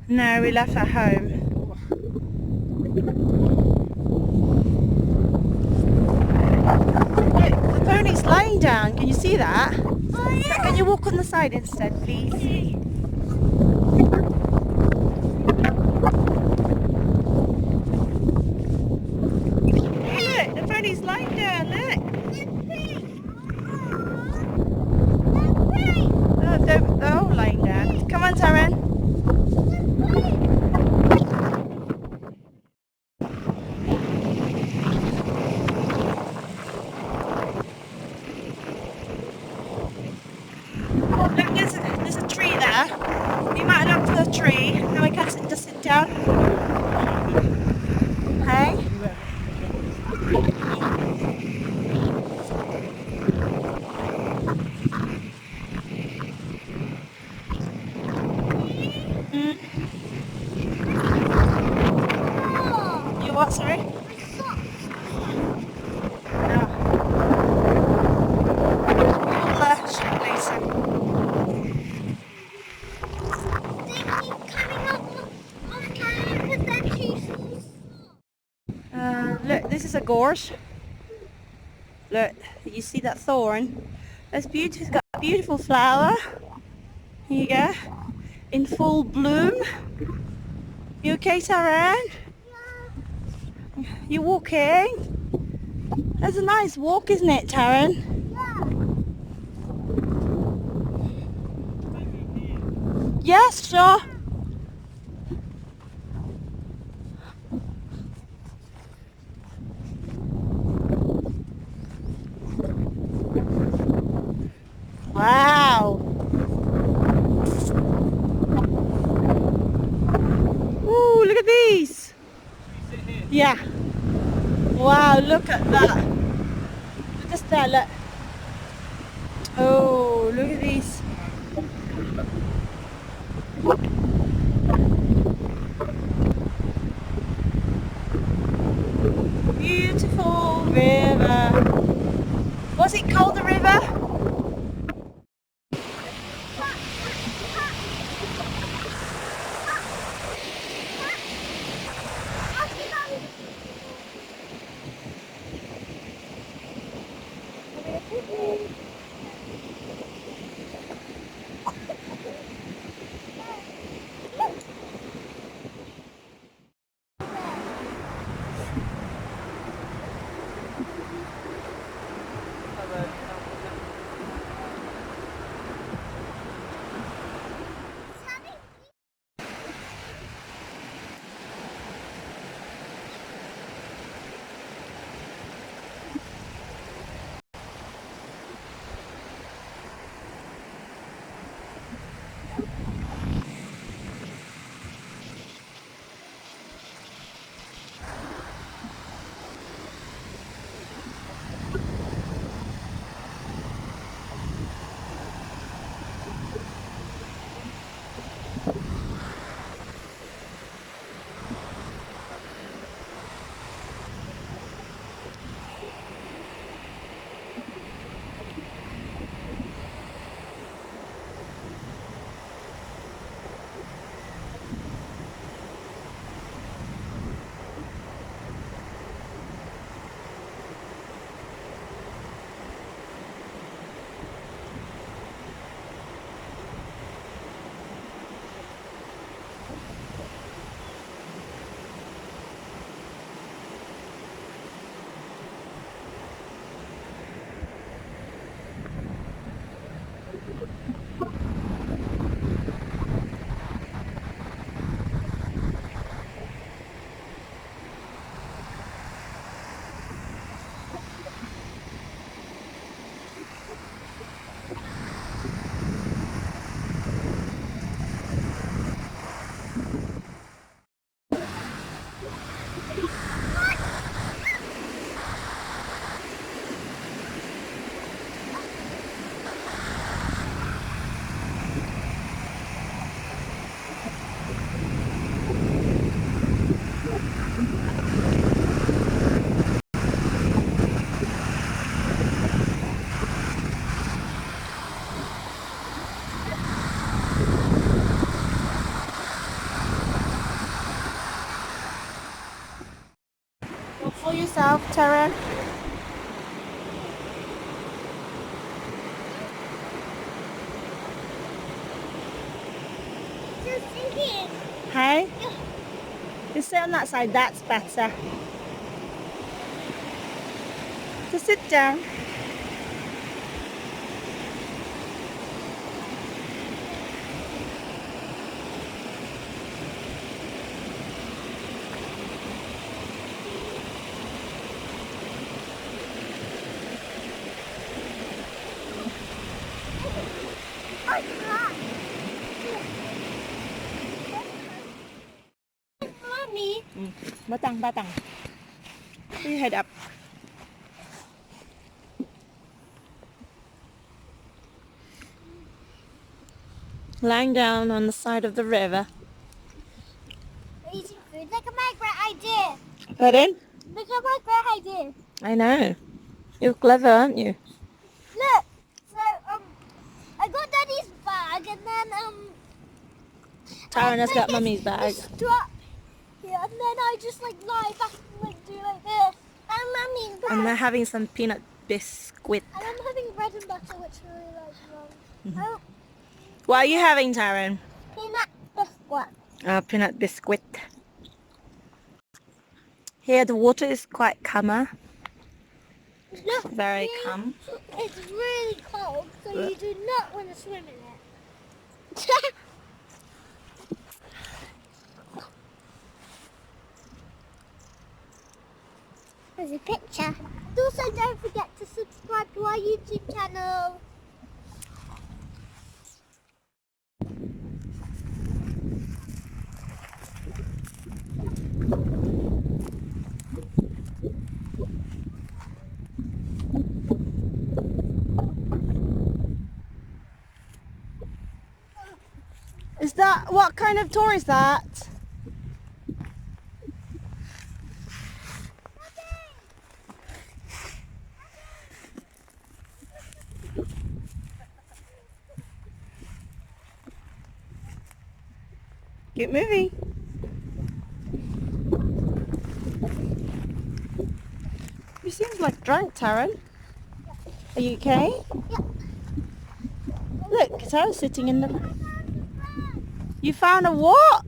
No, we left at home. Look, the pony's lying down. Can you see that? Oh, yeah. Can you walk on the side instead, please? Hey, look, the pony's lying down. Look. Oh, they're all lying down. Come on, Taryn. Look, there's a tree there. You might look for the tree. Now we can just sit down. Hey? You what, sorry? No. We'll show you later. Look, this is a gorse. Look, you see that thorn? That's beautiful. It's got a beautiful flower. Here you go. In full bloom. You okay, Taran? Yeah. You walking? That's a nice walk, isn't it, Taran? Yeah. Yes, sure. Wow. Ooh, look at these. Yeah. Wow, look at that. Look at that, look. Oh, look at these. Beautiful river. What's it called, the river? yourself, Tara? Just thinking. Hey? Just sit on that side, that's better. Just sit down. I can't. Mommy. Batang. Put your head up. Lying down on the side of the river. Eating food. Look at my great idea. Pardon? Look at my great idea. I know. You're clever, aren't you? Look. So I got Daddy's bag and then Taryn has got Mummy's bag. Strap here and then I just like lie back and like do like this. And Mummy's bag. And they're having some peanut biscuit. And I'm having bread and butter, which I really like. Oh, What are you having, Taryn? peanut biscuit. Peanut biscuit. Here the water is quite calmer. Look, Very really, calm. It's really cold, so you do not want to swim in it. There's a picture. Also, don't forget to subscribe to our YouTube channel. Is that, what kind of tour is that? Get moving. You seem like drunk, Taryn. Are you okay? Yeah. Look, Tara's sitting in the... You found a what?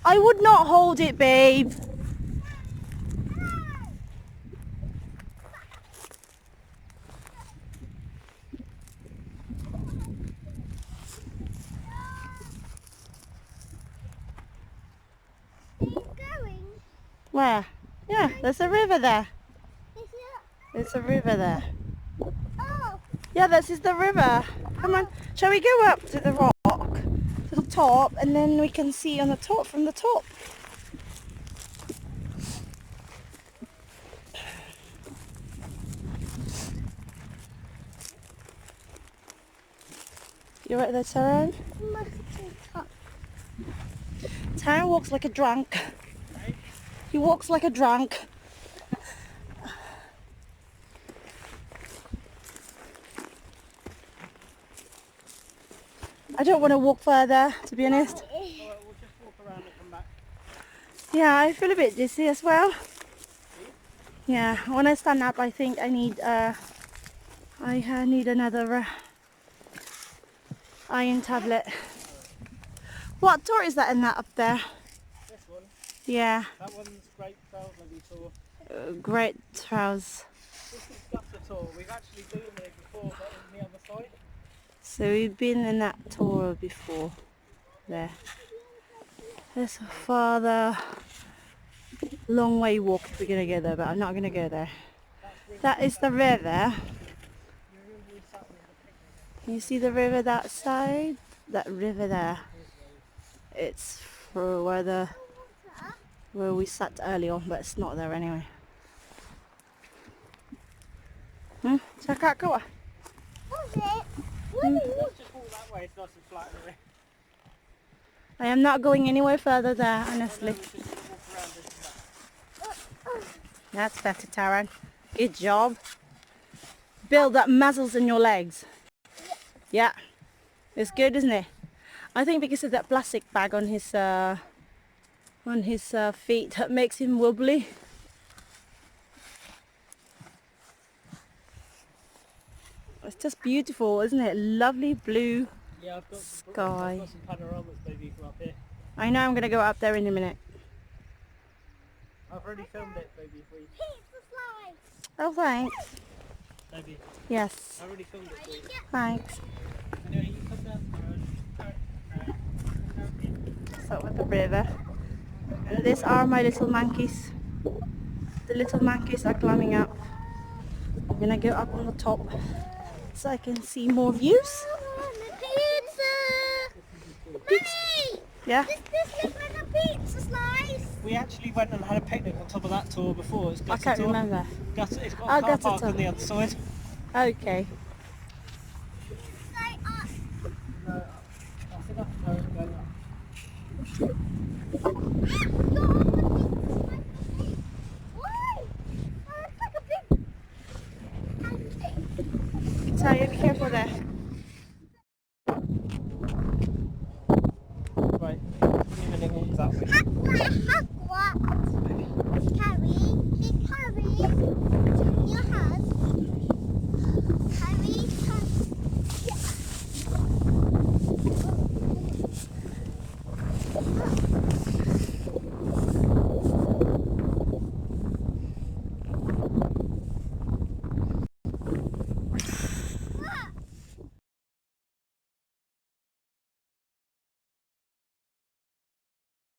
I would not hold it, babe. Where? Yeah, there's a river there. There's a river there. Oh, Yeah, this is the river. Come on, shall we go up to the rock, to the top, and then we can see on the top, from the top. You right there, Taryn? Taryn walks like a drunk. He walks like a drunk. I don't want to walk further, to be honest. We'll just walk around and come back. Yeah, I feel a bit dizzy as well. Yeah, when I stand up, I think I need another iron tablet. What tour is that in that up there? This one. Yeah, That one's Great Trowlesworthy tour. Great Trowes. This is Gutter tour. We've actually been here before, but on the other side. So we've been in that tour before. There. There's a farther long way walk if we're gonna go there, but I'm not gonna go there. That is the river. You see the river that side? That river there. It's for where we sat early on, but it's not there anyway. Cakap kau ah? Let's just walk that way. It's nice and flat anyway. I am not going anywhere further there, honestly. Just walk around this and back. That's better, Taryn. Good job. Build up muscles in your legs. Yeah. It's good, isn't it? I think because of that plastic bag on his on his feet that makes him wobbly. It's just beautiful, isn't it? Lovely blue Yeah, I've got some, sky. I've got some panoramas maybe from up here. I know I'm going to go up there in a minute. I've already filmed it maybe for you. Pizza slice. Oh, thanks. Maybe. Yes, I already filmed it for you. thanks. Anyway, you come down the road. So with the river. And these are my little monkeys. The little monkeys are climbing up. I'm going to go up on the top so I can see more views. I want a pizza. Mummy, Yeah? does this look like a pizza slice? We actually went and had a picnic on top of that tour before. It's I can't remember. It's got Oh, a car Gutter park Tour. on the other side. Okay. Say up. No, I think that's going up. Why? Oh, it's like a big pancake. So you be careful